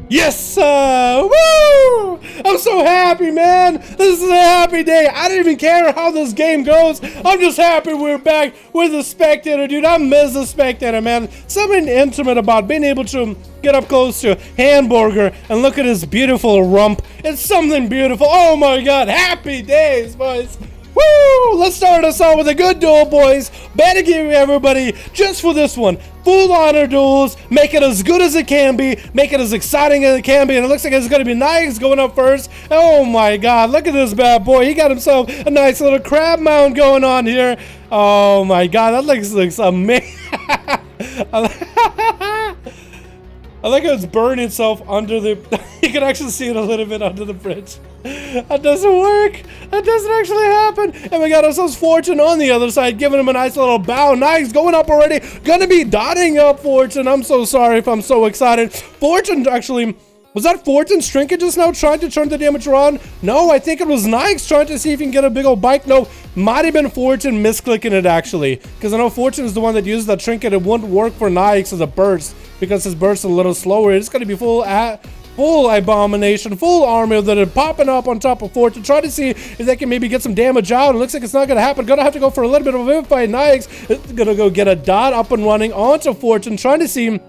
Yes, sir! Woo! I'm so happy, man! This is a happy day. I don't even care how this game goes. I'm just happy we're back with the Spectator, dude. I miss the Spectator, man. Something intimate about being able to get up close to Hamburger and look at his beautiful rump. It's something beautiful. Oh my god, happy days, boys. Woo! Let's start us out with a good duel, boys. Better give everybody, just for this one, full honor duels. Make it as good as it can be. Make it as exciting as it can be. And it looks like it's going to be Nyx going up first. Oh my god, look at this bad boy. He got himself a nice little crab mound going on here. Oh my god, that looks amazing. I like how it's burning itself under the... You can actually see it a little bit under the bridge. That doesn't work. That doesn't actually happen. And we got ourselves Fortune on the other side, giving him a nice little bow. Nice, going up already. Gonna be dotting up Fortune. I'm so sorry if I'm so excited. Fortune actually... Was that Fortune's trinket just now trying to turn the damage around? No, I think it was Nyx trying to see if he can get a big old bike. No, might have been Fortune misclicking it actually. Because I know Fortune is the one that uses that trinket. It wouldn't work for Nyx as a burst because his burst is a little slower. It's going to be full abomination, full armor that are popping up on top of Fortune. Try to see if they can maybe get some damage out. It looks like it's not going to happen. Gonna have to go for a little bit of a Vivify. Nyx is going to go get a dot up and running onto Fortune. Trying to see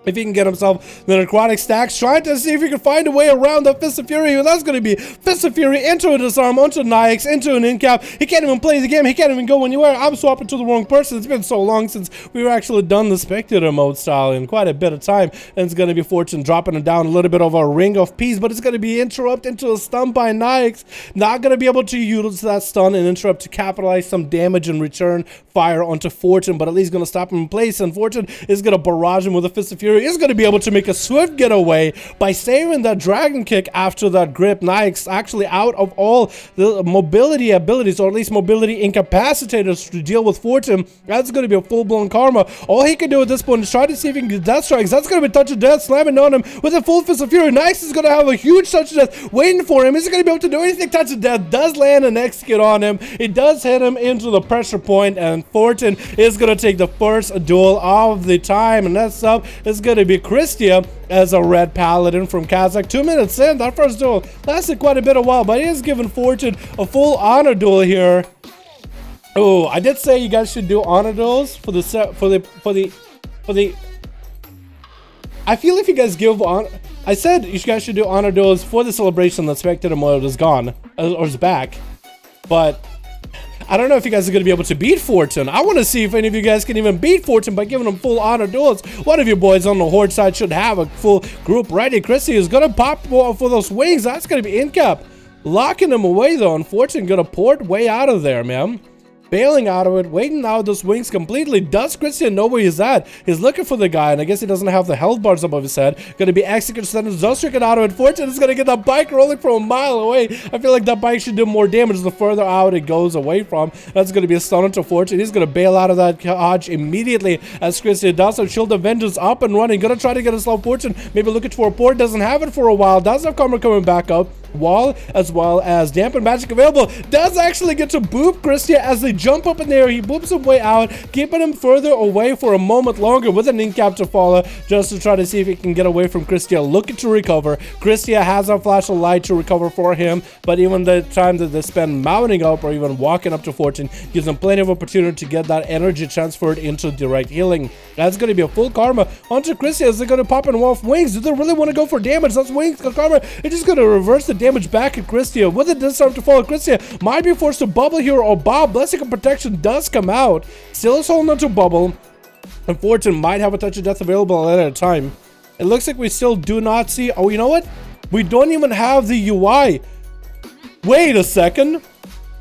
if he can get himself the necrotic stacks, trying to see if he can find a way around the Fist of Fury. And that's going to be Fist of Fury into a disarm, onto Nyx, into an incap. He can't even play the game. He can't even go anywhere. I'm swapping to the wrong person. It's been so long since we've actually done the Spectator mode style in quite a bit of time. And it's going to be Fortune dropping him down a little bit of a ring of peace, but it's going to be interrupted into a stun by Nyx. Not going to be able to use that stun and interrupt to capitalize some damage and return fire onto Fortune, but at least going to stop him in place. And Fortune is going to barrage him with a Fist of Fury. Is going to be able to make a swift getaway by saving that dragon kick after that grip. Nyx actually out of all the mobility abilities, or at least mobility incapacitated to deal with Fortune. That's going to be a full-blown karma. All he can do at this point is try to see if he can get death strikes. That's going to be touch of death, slamming on him with a full Fist of Fury. Nyx is going to have a huge touch of death waiting for him. Is he going to be able to do anything? Touch of death does land an execute on him. It does hit him into the pressure point, and Fortune is going to take the first duel of the time. And next up is going to be Christia as a red paladin from Kazakh. 2 minutes in, that first duel lasted quite a bit of while, but he is giving Fortune a full honor duel here. Oh, I did say you guys should do honor duels for the I feel if you guys give on, I said you guys should do honor duels for the celebration that Spectator mode is gone or is back, but I don't know if you guys are going to be able to beat Fortune. I want to see if any of you guys can even beat Fortune by giving them full honor duels. One of you boys on the Horde side should have a full group ready. Chrissy is going to pop for those wings. That's going to be incap. Locking him away though, and Fortune going to port way out of there, man. Bailing out of it, waiting out those wings completely. Does Christian know where he's at? He's looking for the guy, and I guess he doesn't have the health bars above his head. Gonna be executed, sentence, does get out of it. Fortune is gonna get that bike rolling from a mile away. I feel like that bike should do more damage the further out it goes away from. That's gonna be a stun to Fortune. He's gonna bail out of that hodge immediately as Christian does so. Shield of Vengeance up and running. Gonna try to get a slow Fortune. Maybe looking for a port. Doesn't have it for a while. Does have Karma coming back up. Wall as well as Dampen Magic available. Does actually get to boop Christia as they jump up in the air. He boops him way out, keeping him further away for a moment longer with an incap to follow, just to try to see if he can get away from Christia. Looking to recover. Christia has a flash of light to recover for him, but even the time that they spend mounting up or even walking up to Fortune gives them plenty of opportunity to get that energy transferred into direct healing. That's going to be a full karma onto Christia as they're going to pop in off wings. Do they really want to go for damage? That's wings karma. It's just going to reverse the damage back at Christia. With a disarm to follow, Christia might be forced to bubble here, or Bob. Blessing of Protection does come out. Still is holding on to bubble. And Fortune might have a touch of death available at a time. It looks like we still do not see... Oh, you know what? We don't even have the UI. Wait a second.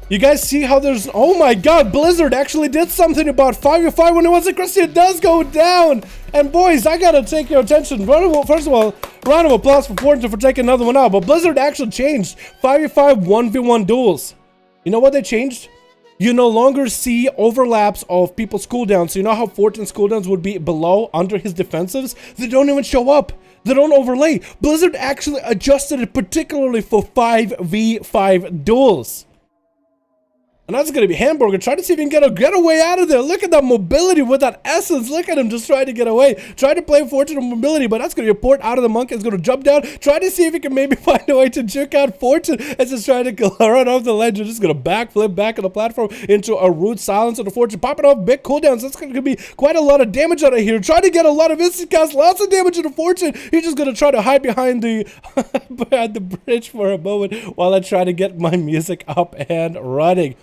You guys see how there's... Oh my god, Blizzard actually did something about 5v5 when it was a Christia does go down. And boys, I gotta take your attention. First of all, round of applause for Fortune for taking another one out. But Blizzard actually changed 5v5 1v1 duels. You know what they changed? you no longer see overlaps of people's cooldowns. So you know how Fortune's cooldowns would be below, under his defensives? They don't even show up. They don't overlay. Blizzard actually adjusted it particularly for 5v5 duels. And that's going to be Hamburger. Try to see if he can get a getaway out of there. Look at that mobility with that essence. Look at him just trying to get away. Try to play Fortune on mobility, but that's going to be a port out of the monkey. It's going to jump down. Try to see if he can maybe find a way to juke out Fortune. It's just trying to run off the ledge. Just going to backflip back on the platform into a rude silence of the Fortune. Popping off big cooldowns. That's going to be quite a lot of damage out of here. Try to get a lot of instant cast. Lots of damage to the Fortune. He's just going to try to hide behind the, behind the bridge for a moment while I try to get my music up and running.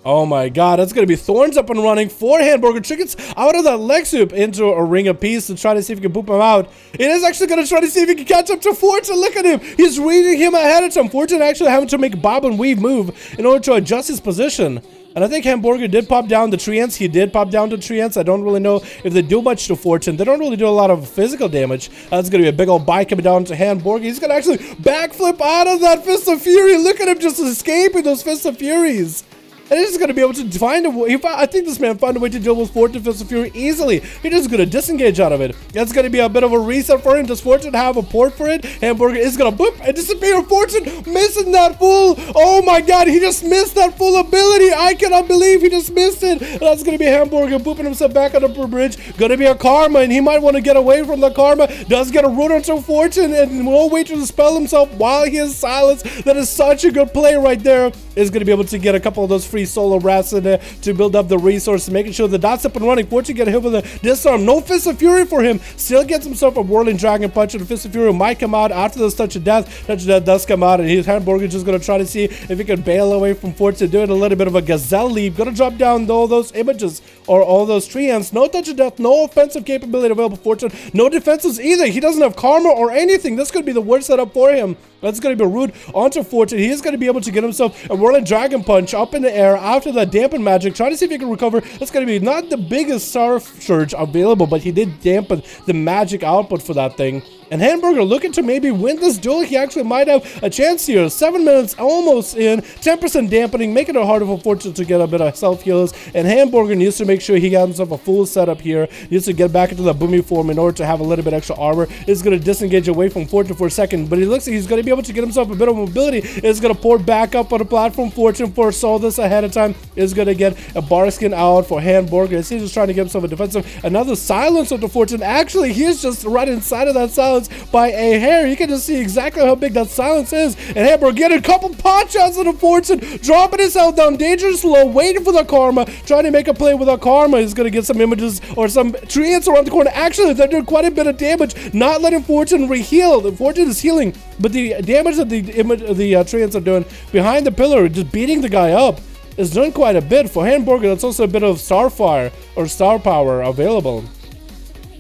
Oh my god, that's going to be Thorns up and running for Hamburger. Chickens out of that leg sweep into a ring of peace to try to see if he can boop him out. It is actually going to try to see if he can catch up to Fortune. Look at him. He's reading him ahead of time. Fortune actually having to make a bob and weave move in order to adjust his position. And I think Hamburger did pop down the treants. He did pop down the treants. I don't really know if they do much to Fortune. They don't really do a lot of physical damage. That's going to be a big old bite coming down to Hamburger. He's going to actually backflip out of that Fist of Fury. Look at him just escaping those Fist of Furies. And he's just going to be able to find a way. I think this man found a way to deal with Fortune Fist of Fury easily. He's just going to disengage out of it. That's going to be a bit of a reset for him. Does Fortune have a port for it? Hamburger is going to boop and disappear. Fortune missing that full. Oh my god, he just missed that full ability. I cannot believe he just missed it. And that's going to be Hamburger booping himself back on the bridge. Going to be a Karma, and he might want to get away from the Karma. Does get a root onto Fortune, and will wait to dispel himself while he is silenced. That is such a good play right there. Is going to be able to get a couple of those free solo rats in there to build up the resources, making sure the dot's up and running. Fortune get hit with a disarm. No Fist of Fury for him. Still gets himself a Whirling Dragon Punch, and the Fist of Fury might come out after this Touch of Death. Touch of Death does come out, and his Hamburger just going to try to see if he can bail away from Fortune, doing a little bit of a gazelle leap. Going to drop down all those images or all those treants. No Touch of Death, no offensive capability available for Fortune. No defenses either. He doesn't have Karma or anything. This could be the worst setup for him. That's going to be rude onto Fortune. He is going to be able to get himself a Whirling Dragon Punch up in the air after that Dampen Magic. Try to see if he can recover. That's going to be not the biggest Surf Surge available, but he did dampen the magic output for that thing. And Hamburger looking to maybe win this duel. He actually might have a chance here. 7 minutes almost in. 10% dampening, making it harder for Fortune to get a bit of self-heals. And Hamburger needs to make sure he got himself a full setup here. Needs to get back into the boomy form in order to have a little bit extra armor. Is going to disengage away from Fortune for a second, but he looks like he's going to be able to get himself a bit of mobility. Is going to port back up on the platform. Fortune foresaw this ahead of time. Is going to get a bar skin out for Hamburger. He's just trying to get himself a defensive. Another silence of the Fortune. Actually, he's just right inside of that silence by a hair. You can just see exactly how big that silence is. And Hamburger getting a couple pot shots of the Fortune, dropping himself down dangerous low, waiting for the Karma, trying to make a play with a Karma. He's going to get some images or some treants around the corner. Actually, they're doing quite a bit of damage, not letting Fortune re-heal. The Fortune is healing, but the damage that the treants are doing behind the pillar, just beating the guy up, is doing quite a bit. For Hamburger, that's also a bit of Starfire or Star Power available.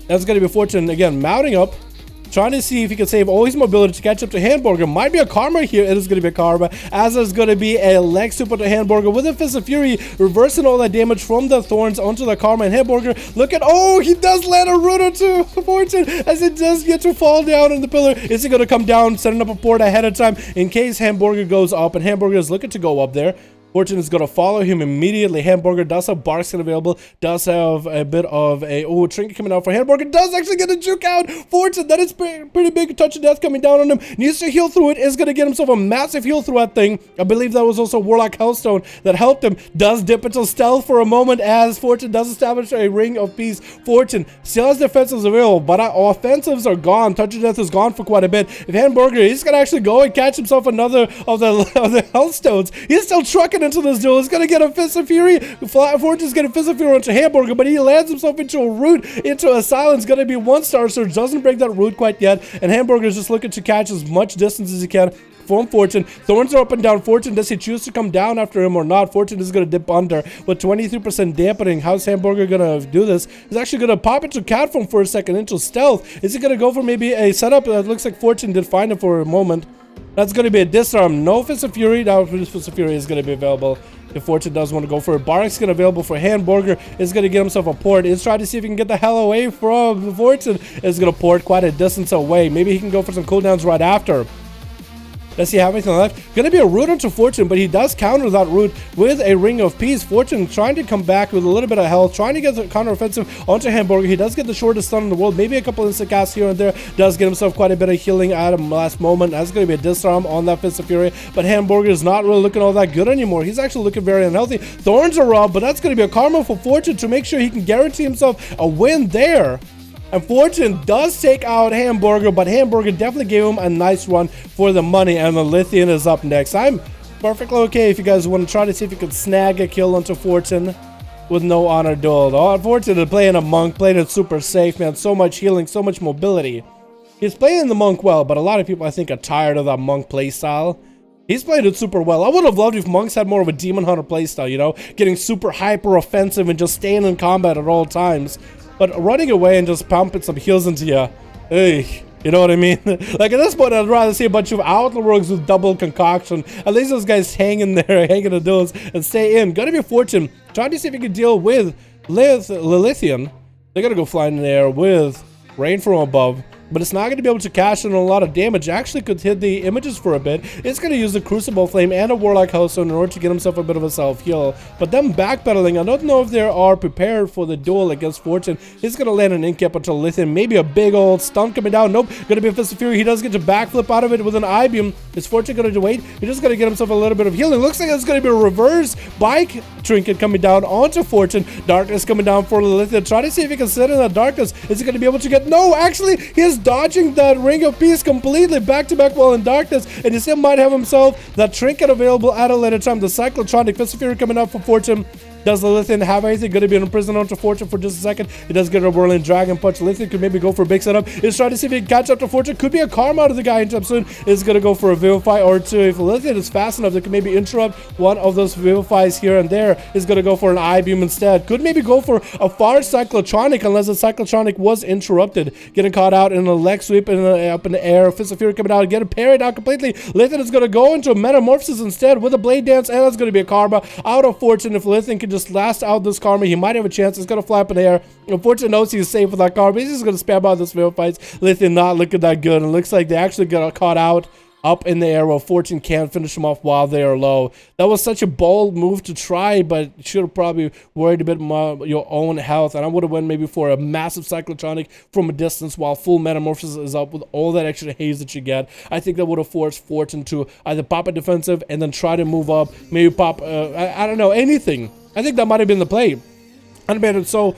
That's going to be Fortune, again, mounting up, trying to see if he can save all his mobility to catch up to Hamburger. Might be a Karma here. It is going to be a Karma, as there's going to be a leg super to Hamburger with a Fist of Fury, reversing all that damage from the Thorns onto the Karma. And Hamburger, look at, oh, he does land a root or two, Fortune, as it does get to fall down in the pillar. Is he going to come down, setting up a port ahead of time in case Hamburger goes up, and Hamburger is looking to go up there. Fortune is going to follow him immediately. Hamburger does have bar skin available, does have a bit of a trinket coming out for Hamburger, does actually get a juke out. Fortune, that is pretty big Touch of Death coming down on him, needs to heal through it, is going to get himself a massive heal through that thing. I believe that was also Warlock Hellstone that helped him. Does dip into stealth for a moment as Fortune does establish a ring of peace. Fortune still has defensives available, but offensives are gone. Touch of Death is gone for quite a bit. If Hamburger, he's going to actually go and catch himself another of the Hellstones. He's still trucking into this duel. He's gonna get a Fist of Fury. Fortune's getting Fist of Fury onto Hamburger, but he lands himself into a root, into a silence. Gonna be 1-star surge. Doesn't break that root quite yet, and Hamburger is just looking to catch as much distance as he can from Fortune. Thorns are up and down. Fortune, does he choose to come down after him or not? Fortune is going to dip under with 23% dampening. How's Hamburger going to do this? He's actually going to pop into cat form for a second, into stealth. Is he going to go for maybe a setup? It looks like Fortune did find him for a moment. That's going to be a disarm. No Fist of Fury. Now Fist of Fury is going to be available if Fortune does want to go for it. Barrack's going to be available for Hamburger. Is going to get himself a port. Is trying to see if he can get the hell away from Fortune. Is going to port quite a distance away. Maybe he can go for some cooldowns right after. Does he have anything left? Gonna be a root onto Fortune, but he does counter that root with a Ring of Peace. Fortune trying to come back with a little bit of health, trying to get the counter-offensive onto Hamburger. He does get the shortest stun in the world, maybe a couple instant casts here and there. Does get himself quite a bit of healing at him last moment. That's gonna be a disarm on that Fist of Fury, but Hamburger is not really looking all that good anymore. He's actually looking very unhealthy. Thorns are up, but that's gonna be a karma for Fortune to make sure he can guarantee himself a win there. And Fortune does take out Hamburger, but Hamburger definitely gave him a nice run for the money, and the Lithian is up next. I'm perfectly okay if you guys want to try to see if you can snag a kill onto Fortune with no honor duel. Though, unfortunately, playing a monk, playing it super safe, man. So much healing, so much mobility. He's playing the monk well, but a lot of people, I think, are tired of that monk playstyle. He's played it super well. I would have loved if monks had more of a demon hunter playstyle, you know? Getting super hyper offensive and just staying in combat at all times. But running away and just pumping some heals into you, hey, you know what I mean? Like at this point, I'd rather see a bunch of Outlaw rogues with double concoction. At least those guys hang in there, hanging the duels, and stay in. Gonna be Fortune, trying to see if he can deal with Lilithian. They're gonna go flying in the air with rain from above. But it's not going to be able to cash in a lot of damage. Actually could hit the images for a bit. It's going to use the Crucible Flame and a Warlock Hellstone in order to get himself a bit of a self-heal. But them backpedaling, I don't know if they are prepared for the duel against Fortune. He's going to land an Incap until Lithian. Maybe a big old stun coming down. Nope. Going to be a Fist of Fury. He does get to backflip out of it with an I-Beam. Is Fortune going to wait? He's just going to get himself a little bit of healing. Looks like it's going to be a reverse bike trinket coming down onto Fortune. Darkness coming down for Lithian. Try to see if he can sit in that darkness. Is he going to be able to get... No, actually, he is dodging that Ring of Peace completely back-to-back while in darkness, and he still might have himself that trinket available at a later time. The Cyclotronic Fist of Fury coming up for Fortune. Does the Lithian have anything? Going to be in prison onto Fortune for just a second. He does get a whirling Dragon Punch. Lithian could maybe go for a big setup. He's trying to see if he can catch up to Fortune. Could be a karma out of the guy anytime soon. Is going to go for a Vivify or two. If Lithian is fast enough, they can maybe interrupt one of those Vivifies here and there. Is going to go for an I-Beam instead. Could maybe go for a far Cyclotronic unless the Cyclotronic was interrupted. Getting caught out in a leg sweep up in the air. Fist of Fury coming out. Getting parried out completely. Lithian is going to go into a Metamorphosis instead with a Blade Dance, and that's going to be a karma out of Fortune. If Lithian can just last out this karma, he might have a chance. It's gonna fly up in the air. Unfortunately, knows he's safe with that karma. He's just gonna spam out this fights. Lithian not looking that good. And it looks like they actually got caught out up in the air while Fortune can't finish them off while they are low. That was such a bold move to try, but you should have probably worried a bit more about your own health. And I would have went maybe for a massive Cyclotronic from a distance while full Metamorphosis is up with all that extra haze that you get. I think that would have forced Fortune to either pop a defensive and then try to move up, maybe pop, I don't know, anything. I think that might have been the play. And made it so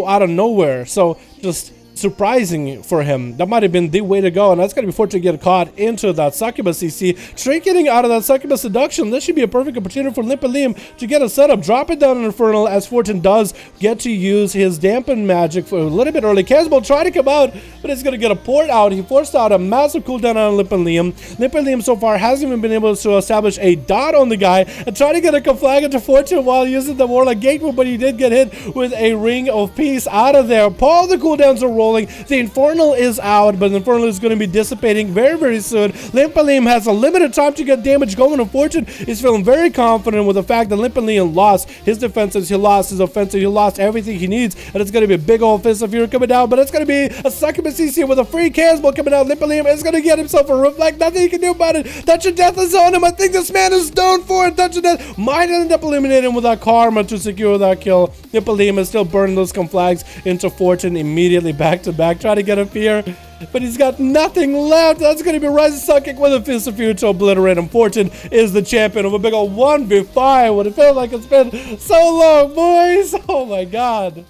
out of nowhere. So just surprising for him. That might have been the way to go, and that's going to be Fortune to get caught into that Succubus CC. Trinketing out of that Succubus Seduction. This should be a perfect opportunity for Limp and Liam to get a setup. Drop it down in Infernal as Fortune does get to use his Dampen Magic for a little bit early. Casbolt try to come out, but it's going to get a port out. He forced out a massive cooldown on Limp and Liam. Limp and Liam so far hasn't even been able to establish a dot on the guy and try to get a Conflag into Fortune while using the Warlock Gateway, but he did get hit with a Ring of Peace out of there. All the cooldowns are rolling. The Infernal is out, but the Infernal is going to be dissipating very, very soon. Limpalim has a limited time to get damage going. Fortune is feeling very confident with the fact that Limpalim lost his defenses, he lost his offensive, he lost everything he needs, and it's going to be a big old Fist of Fury coming down, but it's going to be a Succubus CC with a free Casbolt coming out. Limpalim is going to get himself a Reflect. Nothing he can do about it. Touch of Death is on him. I think this man is done for it. Touch of Death might end up eliminating him with that karma to secure that kill. Limpalim is still burning those Conflags into Fortune immediately back to back. Try to get up here, but he's got nothing left. That's going to be Rise of Suckick with a Fist of Fury to obliterate him. Fortune is the champion of a big old 1v5. What it feels like it's been so long, boys. Oh my god.